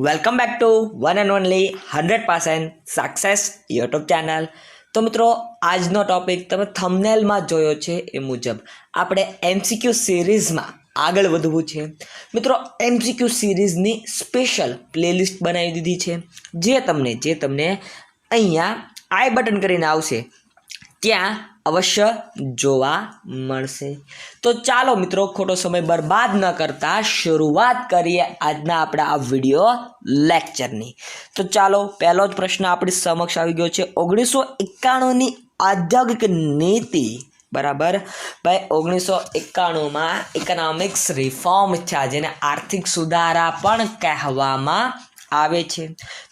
Welcome back to one and only 100% success YouTube channel. તો મિત્રો, આજનો ટોપિક તમે થંબનેલમાં જોયો છે એ મુજબ આપણે એમસીક્યુ સિરીઝમાં આગળ વધવું છે. મિત્રો, એમસીક્યુ સિરીઝની સ્પેશિયલ પ્લેલિસ્ટ બનાવી દીધી છે, જે તમને અહીંયા આઈ બટન કરીને આવશે, ત્યાં અવશ્ય જોવા મળશે. તો ચાલો મિત્રો, ખોટો સમય બરબાદ ન કરતા શરૂઆત કરીએ આજના આપણા આ વિડીયો લેક્ચરની. તો ચાલો, પહેલો જ પ્રશ્ન આપણી સમક્ષ આવી ગયો છે. 1991ની ઔદ્યોગિક નીતિ, બરાબર ભાઈ. 1991માં ઇકોનોમિક્સ રિફોર્મ છે, જેને આર્થિક સુધારા પણ કહેવામાં આવે છે.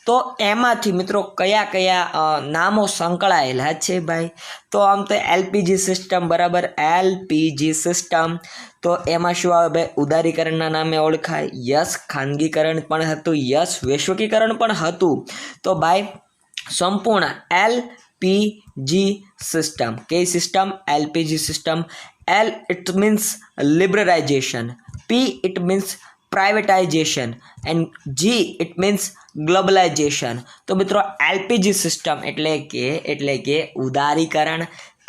તો એમાંથી મિત્રો કયા કયા નામો સંકળાયેલા છે ભાઈ? તો આમ તો એલપીજી સિસ્ટમ, બરાબર, એલપીજી સિસ્ટમ. તો એમાં શું આવે ભાઈ? ઉદારીકરણના નામે ઓળખાય. યસ, ખાનગીકરણ પણ હતું. યસ, વૈશ્વિકીકરણ પણ હતું. તો ભાઈ સંપૂર્ણ એલપીજી સિસ્ટમ. કઈ system? LPG system. L it means liberalization, P it means privatization and G it means globalization. તો મિત્રો, એલપીજી સિસ્ટમ એટલે કે ઉદારીકરણ,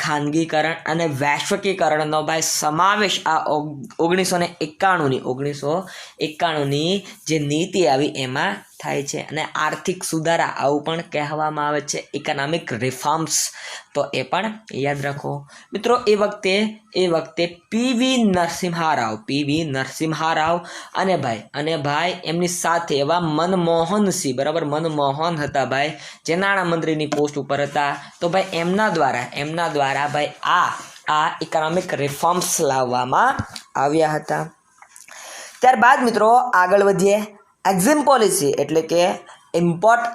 ખાનગીકરણ અને વૈશ્વિકીકરણનો ભાઈ સમાવેશ આ 1991ની જે નીતિ આવી એમાં થાય છે. અને આર્થિક સુધારા આવું પણ કહેવામાં આવે છે, ઇકોનોમિક રિફોર્મ્સ. તો એ પણ યાદ રાખો મિત્રો. એ વખતે પીવી નરસિમ્હા રાવ અને ભાઈ એમની સાથે એવા મનમોહનસિંહ, બરાબર, મનમોહન હતા ભાઈ, જે નાણામંત્રીની પોસ્ટ ઉપર હતા. તો ભાઈ એમના દ્વારા ભાઈ આ ઇકોનોમિક રિફોર્મ્સ લાવવામાં આવ્યા હતા. ત્યારબાદ મિત્રો આગળ વધીએ. એક્ઝિમ પોલિસી એટલે કે ઇમ્પોર્ટ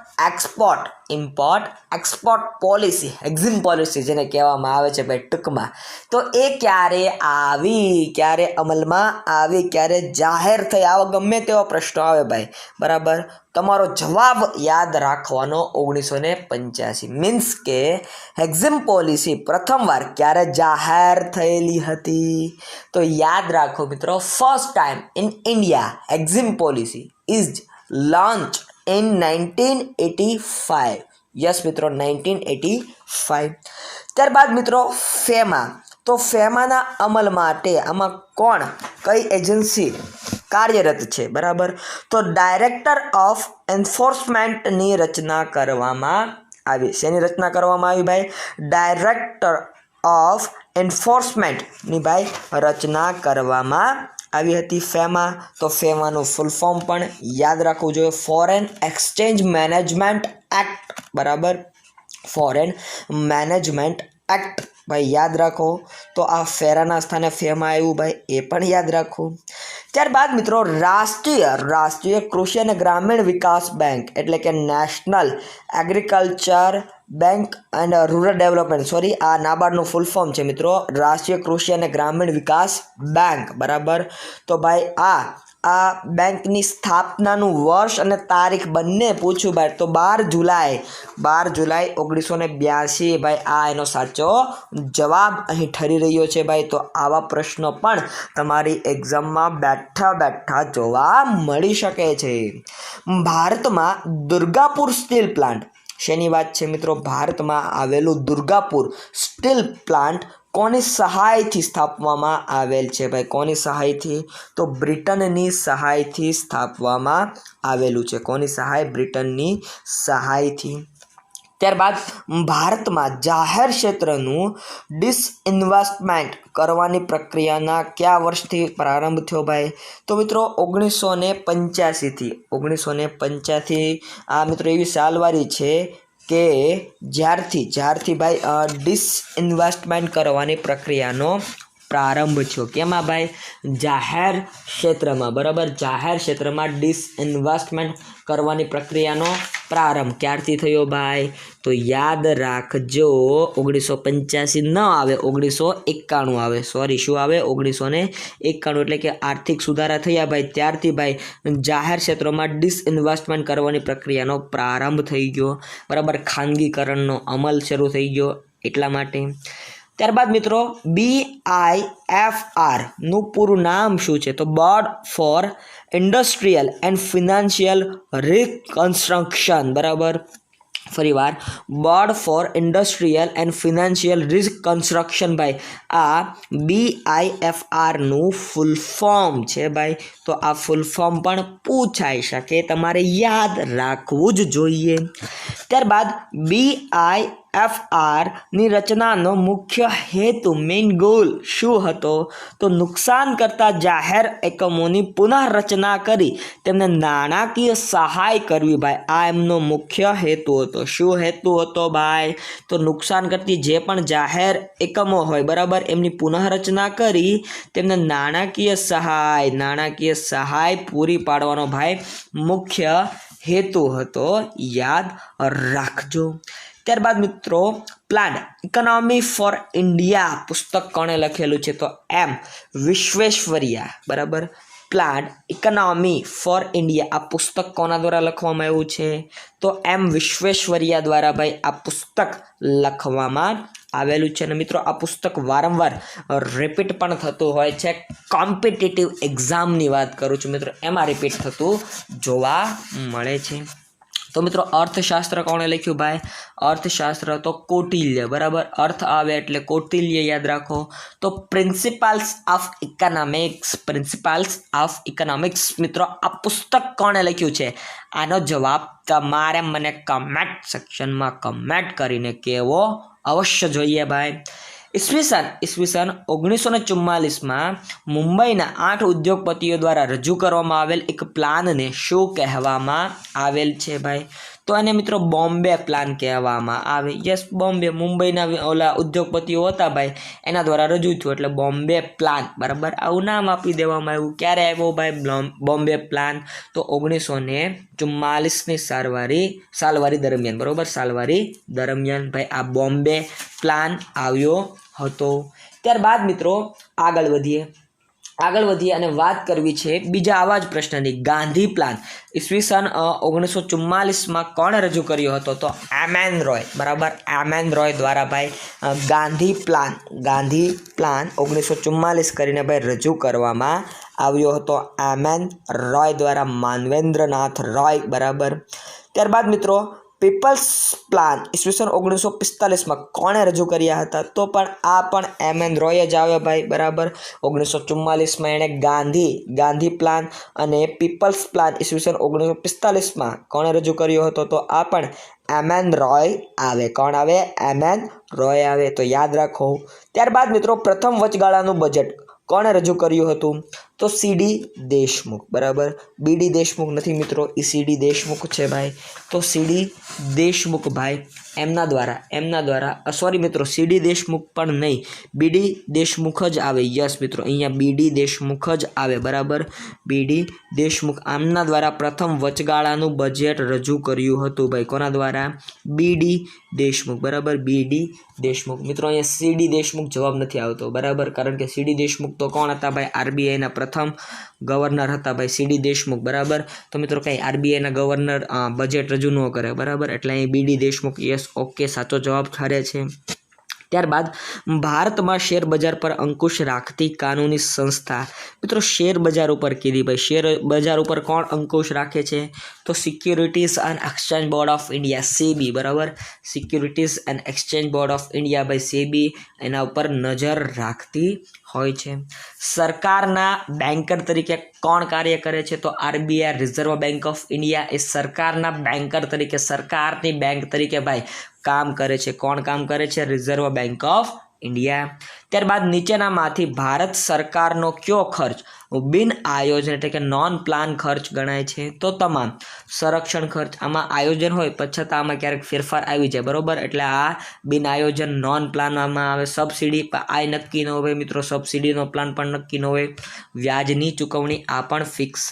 એક્સપોર્ટ પોલિસી, એક્ઝિમ પોલિસી જેને કહેવામાં આવે છે ભાઈ ટૂંકમાં. તો એ ક્યારે અમલમાં આવી, ક્યારે જાહેર થઈ? આવો ગમે તેવો પ્રશ્ન આવે ભાઈ, બરાબર. તમારો જવાબ યાદ રાખવાનો 1985. મીન્સ કે એક્ઝિમ પોલિસી પ્રથમવાર ક્યારે જાહેર થયેલી હતી? તો યાદ રાખો મિત્રો, first time in India EXIM policy is launch in 1985. Yes મિત્રો, 1985. ત્યારબાદ મિત્રો ફેમા. તો ફેમાના અમલ માટે આમાં કઈ એજન્સી કાર્યરત છે, બરાબર? તો ડાયરેક્ટર ઓફ એન્ફોર્સમેન્ટની રચના કરવામાં આવી. શેની રચના કરવામાં આવી ભાઈ? ડાયરેક્ટર ઓફ એન્ફોર્સમેન્ટની ભાઈ રચના કરવામાં આવી હતી ફેમા. તો ફેમાનું ફૂલ ફોર્મ પણ યાદ રાખવું જોઈએ. ફોરેન એક્સચેન્જ મેનેજમેન્ટ એક્ટ, બરાબર, ફોરેન મેનેજમેન્ટ એક્ટ ભાઈ યાદ રાખો. તો આ ફેરાના સ્થાને ફેમા આવ્યું ભાઈ, એ પણ યાદ રાખો. ત્યારબાદ મિત્રો રાષ્ટ્રીય કૃષિ અને ગ્રામીણ વિકાસ બેંક એટલે કે national agriculture bank and rural development, આ નાબાર્ડનું ફૂલ ફોર્મ છે મિત્રો, રાષ્ટ્રીય કૃષિ અને ગ્રામીણ વિકાસ બેંક, બરાબર. તો ભાઈ આ બેંકની સ્થાપનાનું વર્ષ અને તારીખ બંને પૂછ્યું ભાઈ, તો 12 જુલાઈ 1982 ભાઈ, આ એનો સાચો જવાબ અહીં ઠરી રહ્યો છે ભાઈ. તો આવા પ્રશ્નો પણ તમારી એક્ઝામમાં બેઠા જોવા મળી શકે છે. ભારતમાં દુર્ગાપુર સ્ટીલ પ્લાન્ટ, શેની વાત છે મિત્રો? ભારતમાં આવેલું દુર્ગાપુર સ્ટીલ પ્લાન્ટ કોની સહાયથી સ્થાપવામાં આવેલ છે ભાઈ? કોની સહાયથી? તો બ્રિટનની સહાયથી સ્થાપવામાં આવેલું છે. કોની સહાય? બ્રિટનની સહાયથી. ત્યારબાદ ભારતમાં જાહેર ક્ષેત્રનું ડિસઇન્વેસ્ટમેન્ટ કરવાની પ્રક્રિયાના કયા વર્ષથી પ્રારંભ થયો ભાઈ? તો મિત્રો 1985. આ મિત્રો એવી સાલવારી છે કે જ્યારથી ભાઈ ડિસઇન્વેસ્ટમેન્ટ કરવાની પ્રક્રિયાનો પ્રારંભ થયો. કેમાં ભાઈ? જાહેર ક્ષેત્રમાં, બરાબર. જાહેર ક્ષેત્રમાં ડિસઇન્વેસ્ટમેન્ટ કરવાની પ્રક્રિયાનો પ્રારંભ ક્યારથી થયો ભાઈ? તો યાદ રાખજો, 1985 ન આવે, 1991 આવે. શું આવે? 1991. એટલે કે આર્થિક સુધારા થયા ભાઈ, ત્યારથી ભાઈ જાહેર ક્ષેત્રોમાં ડિસઇન્વેસ્ટમેન્ટ કરવાની પ્રક્રિયાનો પ્રારંભ થઈ ગયો, બરાબર. ખાનગીકરણનો અમલ શરૂ થઈ ગયો એટલા માટે. ત્યારબાદ મિત્રો BIFR નું પૂરું નામ શું છે? તો board four industrial and financial reconstruction, બરાબર. ફરીવાર, board four industrial and financial reconstruction ભાઈ, આ BIFR નું ફૂલ ફોર્મ છે ભાઈ. તો આ ફૂલ ફોર્મ પણ પૂછાઈ શકે, તમારે યાદ રાખવું જ જોઈએ. ત્યારબાદ BIFR ની રચનાનો મુખ્ય હેતુ, મેઇન ગોલ શું હતો? તો નુકસાન કરતા જાહેર એકમોની પુનઃરચના કરી તેમને નાણાકીય સહાય કરવી ભાઈ. આ એમનો મુખ્ય હેતુ હતો. શું હેતુ હતો ભાઈ? તો નુકસાન કરતી જે પણ જાહેર એકમો હોય, બરાબર, એમની પુનઃરચના કરી તેમને નાણાકીય સહાય પૂરી પાડવાનો ભાઈ મુખ્ય હેતુ હતો. યાદ રાખજો. ત્યારબાદ મિત્રો પ્લાન ઇકોનોમી ફોર ઇન્ડિયા પુસ્તક કોણે લખેલું છે? તો M વિશ્વેશ્વરૈયા, બરાબર. પ્લાન ઇકોનોમી ફોર ઇન્ડિયા આ પુસ્તક કોના દ્વારા લખવામાં આવ્યું છે? તો M વિશ્વેશ્વરૈયા દ્વારા ભાઈ આ પુસ્તક લખવામાં આવેલું છે. અને મિત્રો આ પુસ્તક વારંવાર રિપીટ પણ થતું હોય છે. કોમ્પિટિટિવ એક્ઝામની વાત કરું છું મિત્રો, એમાં રિપીટ થતું જોવા મળે છે. તો મિત્રો અર્થશાસ્ત્ર કોણે લખ્યું ભાઈ? અર્થશાસ્ત્ર તો કૌટિલ્ય, બરાબર. અર્થ આવે એટલે કૌટિલ્ય યાદ રાખો. તો પ્રિન્સિપલ્સ ઓફ ઇકોનોમિક્સ મિત્રો આ પુસ્તક કોણે લખ્યું છે? આનો જવાબ તમારે મને કમેન્ટ સેક્શનમાં કમેન્ટ કરીને કહેવો અવશ્ય જોઈએ ભાઈ. ઈસવીસન 1944માં મુંબઈના 8 ઉદ્યોગપતિઓ દ્વારા રજૂ કરવામાં આવેલ એક પ્લાનને શું કહેવામાં આવેલ છે ભાઈ? તો એને મિત્રો બોમ્બે પ્લાન કહેવામાં આવે. યસ, બોમ્બે, મુંબઈના ઓલા ઉદ્યોગપતિઓ હતા ભાઈ, એના દ્વારા રજૂ થયું એટલે બોમ્બે પ્લાન, બરાબર. આવું નામ આપી દેવામાં આવ્યું. ક્યારે આવ્યો ભાઈ બોમ્બે પ્લાન? તો 1944ની સાલવારી દરમિયાન, બરાબર. સાલવારી દરમિયાન ભાઈ આ બોમ્બે પ્લાન આવ્યો હતો. ત્યારબાદ મિત્રો આગળ વધીએ અને વાત કરવી છે બીજા આવા જ પ્રશ્નની. ગાંધી પ્લાન ઈસવીસન 1944માં કોણે રજૂ કર્યો હતો? તો MN રોય, બરાબર. MN રોય દ્વારા ભાઈ ગાંધી પ્લાન 1944 કરીને ભાઈ રજૂ કરવામાં આવ્યો હતો. MN રોય દ્વારા, માનવેન્દ્રનાથ રોય, બરાબર. ત્યારબાદ મિત્રો પીપલ્સ પ્લાન ઈસવીસન 1945માં કોણે રજૂ કર્યા હતા? તો પણ આ પણ MN રોય જ આવે ભાઈ, બરાબર. 1944માં એણે ગાંધી પ્લાન અને પીપલ્સ પ્લાન ઈસવીસન 1945માં કોણે રજૂ કર્યો હતો? તો આ પણ MN રોય આવે. કોણ આવે? MN રોય આવે. તો યાદ રાખો. ત્યારબાદ મિત્રો પ્રથમ વચગાળાનું બજેટ કોણે રજૂ કર્યું હતું? તો CD દેશમુખ, બરાબર. BD દેશમુખ નથી મિત્રો, CD દેશમુખ છે ભાઈ. તો CD દેશમુખ ભાઈ એમના દ્વારા સોરી મિત્રો, CD દેશમુખ પણ નહીં, BD દેશમુખ જ આવે. યસ મિત્રો, અહીંયા BD દેશમુખ જ આવે, બરાબર. BD દેશમુખ આમના દ્વારા પ્રથમ વચગાળાનું બજેટ રજૂ કર્યું હતું ભાઈ. કોના દ્વારા? BD દેશમુખ, બરાબર. BD દેશમુખ. મિત્રો અહીંયા CD દેશમુખ જવાબ નથી આવતો, બરાબર, કારણ કે CD દેશમુખ તો કોણ હતા ભાઈ? RBIના પ્રથમ ગવર્નર હતા ભાઈ CD દેશમુખ, બરાબર. તો મિત્રો કંઈ RBIના ગવર્નર બજેટ રજૂ ન કરે, બરાબર, એટલે અહીં BD દેશમુખ. યસ, ઓકે, સાચો જવાબ ઠરે છે. ત્યારબાદ ભારતમાં શેર બજાર પર અંકુશ રાખતી કાનૂની સંસ્થા મિત્રો શેર બજાર ઉપર કીધી ભાઈ. શેર બજાર ઉપર કોણ અંકુશ રાખે છે? તો securities and exchange board of India, SEBI, બરાબર. Securities and exchange board of India ભાઈ SEBI એના ઉપર નજર રાખતી હોય છે. સરકારના બેન્કર તરીકે કોણ કાર્ય કરે છે? તો RBI, Reserve Bank of India એ સરકારના બેન્કર તરીકે, સરકારની બેંક તરીકે ભાઈ કામ કરે છે. કોણ કામ કરે છે? Reserve Bank of India. ત્યારબાદ નીચેનામાંથી ભારત સરકારનો કયો ખર્ચ બિન આયોજન એટલે કે નોન પ્લાન ખર્ચ ગણાય છે? તો તમામ સંરક્ષણ ખર્ચ. આમાં આયોજન હોય પછી આમાં ક્યારેક ફેરફાર આવી જાય, બરોબર, એટલે આ બિન આયોજન નોન પ્લાનમાં આવે. સબસિડી આ નક્કી ન હોય મિત્રો, સબસિડીનો પ્લાન પણ નક્કી ન હોય. વ્યાજની ચૂકવણી આ પણ ફિક્સ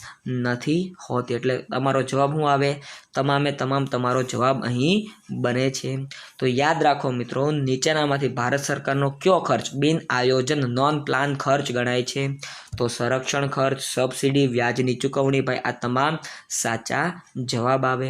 નથી હોતી. એટલે તમારો જવાબ શું આવે? તમામે તમામ તમારો જવાબ અહીં બને છે. તો યાદ રાખો મિત્રો, નીચેનામાંથી ભારત સરકારનો કયો ખર્ચ બિન આયોજન નોન પ્લાન ખર્ચ ગણાય છે? તો સંરક્ષણ ખર્ચ, સબસિડી, વ્યાજની ચૂકવણી ભાઈ આ તમામ સાચા જવાબ આવે.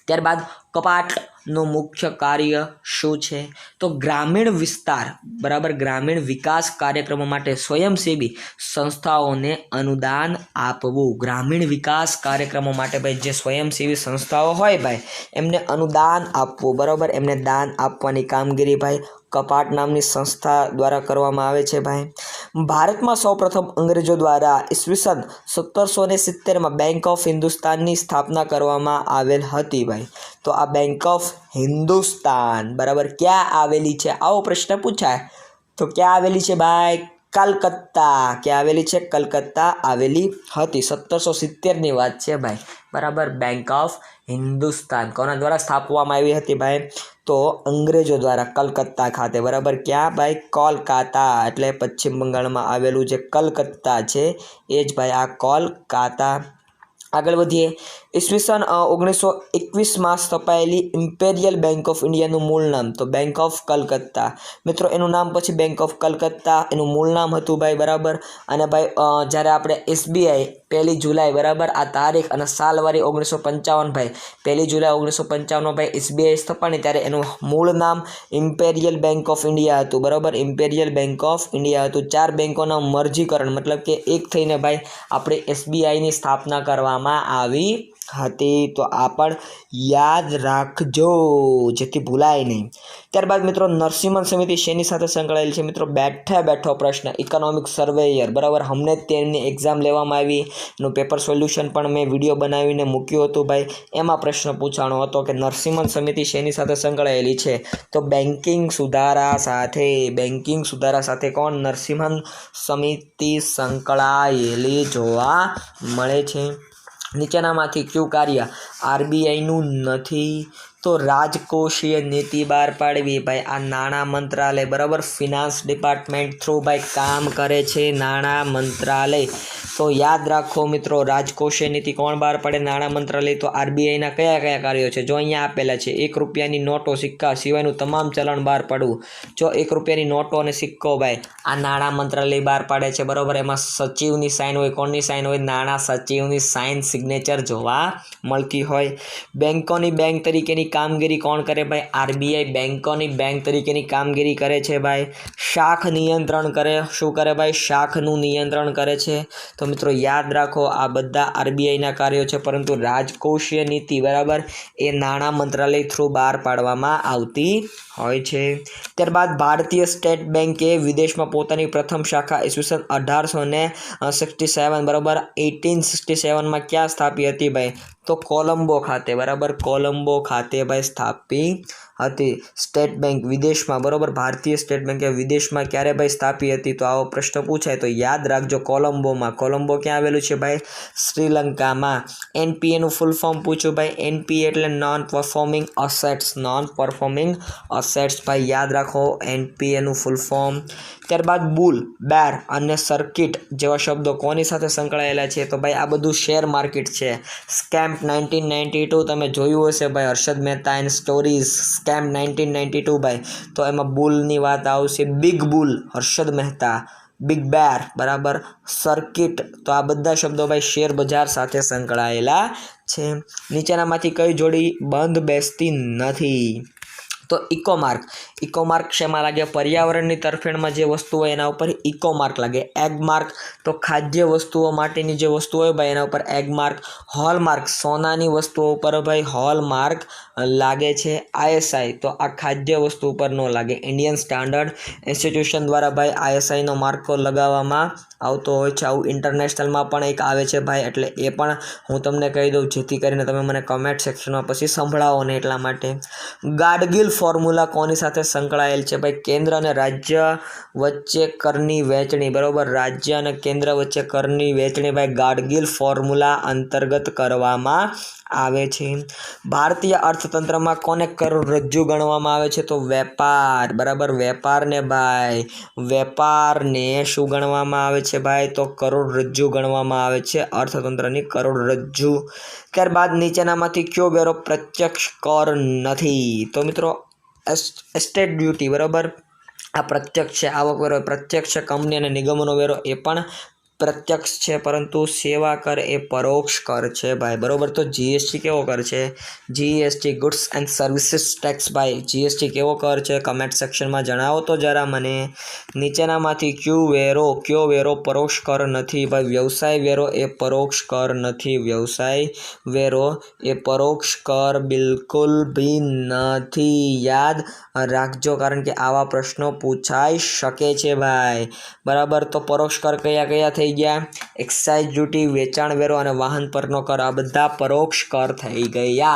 ત્યારબાદ કપાટ નું મુખ્ય કાર્ય શું છે? તો ગ્રામીણ વિસ્તાર બરાબર ગ્રામીણ વિકાસ કાર્યક્રમો માટે સ્વયંસેવી સંસ્થાઓને અનુદાન આપવું. ગ્રામીણ વિકાસ કાર્યક્રમો માટે ભાઈ જે સ્વયંસેવી સંસ્થાઓ હોય ભાઈ એમને અનુદાન આપવું બરાબર, એમને દાન આપવાની કામગીરી ભાઈ કપાટ નામની સંસ્થા દ્વારા કરવામાં આવે છે ભાઈ. ભારતમાં સૌપ્રથમ અંગ્રેજો દ્વારા ઈસવીસન 1770માં બેંક ઓફ હિન્દુસ્તાનની સ્થાપના કરવામાં આવેલ હતી ભાઈ. તો આ બેંક ઓફ હિન્દુસ્તાન બરાબર ક્યાં આવેલી છે? આવો પ્રશ્ન પૂછાય તો ક્યાં આવેલી છે ભાઈ? કલકત્તા. ક્યાં આવેલી છે? કલકત્તા આવેલી હતી. 1770ની વાત છે ભાઈ બરાબર. બેંક ઓફ હિન્દુસ્તાન કોના દ્વારા સ્થાપવામાં આવી હતી ભાઈ? તો અંગ્રેજો દ્વારા કલકત્તા ખાતે બરાબર. ક્યાં ભાઈ? કોલકાતા એટલે પશ્ચિમ બંગાળમાં આવેલું જે કલકત્તા છે એ જ ભાઈ આ કોલકાતા. આગળ વધીએ. ઈસવીસન 1921માં સ્થપાયેલી ઇમ્પેરિયલ બેંક ઓફ ઇન્ડિયાનું મૂળ નામ? તો બેંક ઓફ કલકત્તા. મિત્રો એનું નામ પછી બેંક ઓફ કલકત્તા એનું મૂળ નામ હતું ભાઈ બરાબર. અને ભાઈ જ્યારે આપણે SBI 1 જુલાઈ બરાબર આ તારીખ અને સાલવારી 1955 ભાઈ 1 જુલાઈ 1955 ભાઈ SBI સ્થપાણી ત્યારે એનું મૂળ નામ ઇમ્પેરિયલ બેંક ઓફ ઇન્ડિયા હતું બરાબર. ઇમ્પેરિયલ બેંક ઓફ ઇન્ડિયા હતું. 4 બેંકોના મર્જીકરણ મતલબ કે એક થઈને ભાઈ આપણે SBIની સ્થાપના કરવામાં આવી હતી. તો આ પણ યાદ રાખજો જેથી ભૂલાય નહીં. ત્યારબાદ મિત્રો નરસિંહન સમિતિ શેની સાથે સંકળાયેલી છે? મિત્રો બેઠો પ્રશ્ન ઇકોનોમિક સર્વેયર બરાબર. હમને તેમની એક્ઝામ લેવામાં આવી એનું પેપર સોલ્યુશન પણ મેં વિડીયો બનાવીને મૂક્યું હતું ભાઈ. એમાં પ્રશ્ન પૂછાણો હતો કે નરસિંહન સમિતિ શેની સાથે સંકળાયેલી છે? તો બેન્કિંગ સુધારા સાથે. બેન્કિંગ સુધારા સાથે કોણ? નરસિંહન સમિતિ સંકળાયેલી જોવા મળે છે. નીચેનામાંથી કયું કાર્ય RBIનું નથી? તો રાજકોષીય નીતિ બહાર પાડવી ભાઈ આ નાણાં મંત્રાલય બરાબર ફિનાન્સ ડિપાર્ટમેન્ટ થ્રુ ભાઈ કામ કરે છે નાણાં મંત્રાલય. તો યાદ રાખો મિત્રો રાજકોષીય નીતિ કોણ બહાર પાડે? નાણાં મંત્રાલય. તો RBIના કયા કયા કાર્યો છે? જો અહીંયા આપેલા છે 1 રૂપિયાની નોટો સિક્કા સિવાયનું તમામ ચલણ બહાર પાડવું. જો 1 રૂપિયાની નોટો અને સિક્કો ભાઈ આ નાણાં મંત્રાલય બહાર પાડે છે બરાબર. એમાં સચિવની સાઇન હોય. કોણની સાઇન હોય? નાણાં સચિવની સાઇન સિગ્નેચર જોવા મળતી હોય. બેંકોની બેંક તરીકેની કામગીરી કોણ કરે ભાઈ? RBI બેંકોની બેંક તરીકેની કામગીરી કરે છે ભાઈ. શાખ નિયંત્રણ કરે. શું કરે ભાઈ? શાખનું નિયંત્રણ કરે છે. તો મિત્રો યાદ રાખો આ બધા RBIના કાર્યો છે પરંતુ રાજકોષીય નીતિ બરાબર એ નાણાં મંત્રાલય થ્રુ બહાર પાડવામાં આવતી હોય છે. ત્યારબાદ ભારતીય સ્ટેટ બેંકે વિદેશમાં પોતાની પ્રથમ શાખા ઈસવીસન 1867 બરાબર 1867માં ક્યાં સ્થાપી હતી ભાઈ? તો કોલંબો ખાતે બરાબર. કોલંબો ખાતે ભાઈ સ્થાપી હતી સ્ટેટ બેંક વિદેશમાં બરાબર. ભારતીય સ્ટેટ બેંકે વિદેશમાં ક્યારે ભાઈ સ્થાપી હતી? તો આવો પ્રશ્ન પૂછાય તો યાદ રાખજો કોલંબોમાં. કોલંબો ક્યાં આવેલું છે ભાઈ? શ્રીલંકામાં. NPAનું ફૂલ ફોર્મ પૂછ્યું ભાઈ. NPA એટલે non performing assets. Non performing assets ભાઈ યાદ રાખો NPAનું ફૂલ ફોર્મ. ત્યારબાદ બુલ, બેર અને સર્કિટ જેવા શબ્દો કોની સાથે સંકળાયેલા છે? તો ભાઈ આ બધું શેર માર્કેટ છે. સ્કેમ્પ 1992 તમે જોયું હશે ભાઈ Harshad Mehta and stories. Scam 1992 ભાઈ તો એમાં બુલની વાત આવશે. Big bull Harshad Mehta. Big bear બરાબર. સર્કિટ તો આ બધા શબ્દો ભાઈ શેર બજાર સાથે સંકળાયેલા છે. નીચેનામાંથી કઈ જોડી બંધ બેસતી નથી? તો ઇકોમાર્ક. ઇકોમાર્ક શેમાં લાગે? પર્યાવરણની તરફેણમાં જે વસ્તુ હોય એના ઉપર ઇકોમાર્ક લાગે. એગમાર્ક તો ખાદ્ય વસ્તુઓ માટેની જે વસ્તુ હોય ભાઈ એના ઉપર એગમાર્ક. હોલમાર્ક સોનાની વસ્તુઓ ઉપર ભાઈ હોલમાર્ક લાગે છે. ISI તો આ ખાદ્ય વસ્તુ ઉપર ન લાગે. ઇન્ડિયન સ્ટાન્ડર્ડ ઇન્સ્ટિટ્યુશન દ્વારા ભાઈ ISIનો માર્કો લગાવવામાં આવતો હોય છે. આવું ઇન્ટરનેશનલમાં પણ એક આવે છે ભાઈ એટલે એ પણ હું તમને કહી દઉં જેથી કરીને તમે મને કમેન્ટ સેક્શનમાં પછી સંભળાવો ને એટલા માટે. ગાડગિલ ફોર્મ્યુલા કોની સાથે સંકળાયેલ છે ભાઈ? કેન્દ્ર અને રાજ્ય વચ્ચે કરની વહેંચણી બરાબર. રાજ્ય અને કેન્દ્ર વચ્ચે કરની વહેંચણી ભાઈ ગાડગિલ ફોર્મ્યુલા અંતર્ગત કરવામાં આવે છે. ભારતીય અર્થતંત્રમાં કોને કરોડરજ્જુ ગણવામાં આવે છે? તો વેપાર બરાબર. વેપારને ભાઈ વેપારને શું ગણવામાં આવે છે ભાઈ? તો કરોડરજ્જુ ગણવામાં આવે છે અર્થતંત્રની કરોડરજ્જુ. ત્યારબાદ નીચેનામાંથી કયો વેરો પ્રત્યક્ષ કર નથી? તો મિત્રો એસ્ટેટ ડ્યુટી બરાબર આ પ્રત્યક્ષ છે. આવક વેરો પ્રત્યક્ષ છે. કંપની અને નિગમોનો વેરો એ પણ प्रत्यक्ष है परंतु सेवा कर ए परोक्ष कर है भाई बराबर। तो जीएसटी केवो कर है GST goods and services tax भाई जीएसटी केवो कर है कमेंट सेक्शन में जणावो तो जरा मने। नीचेनामांथी क्यो वेरो परोक्ष कर नहीं भाई व्यवसाय वेरो ए परोक्ष कर नहीं व्यवसाय वेरो ए परोक्ष कर बिल्कुल भी नहीं याद राखजो कारण के आवा प्रश्नों पूछाई शके छे भाई बराबर। तो परोक्ष कर कया कया थई गया एक्साइज ड्यूटी वेचाण वेरो अने वाहन परनो कर आ बधा परोक्ष कर थई गया।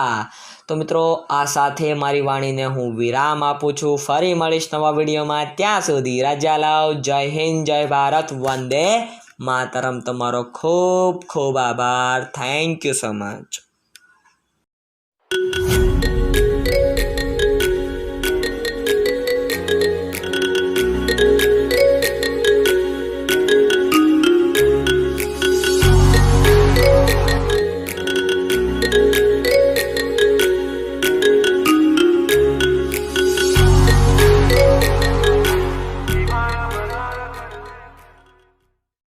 तो मित्रों आ साथे मारी वाणीने हूँ विराम आपूँ छूं। फरी मळीश नवा विडियोमां त्यां सुधी रजा लाओ। जय हिंद जय भारत वंदे मातरम। तमारो खूब खूब आभार। Thank you so much.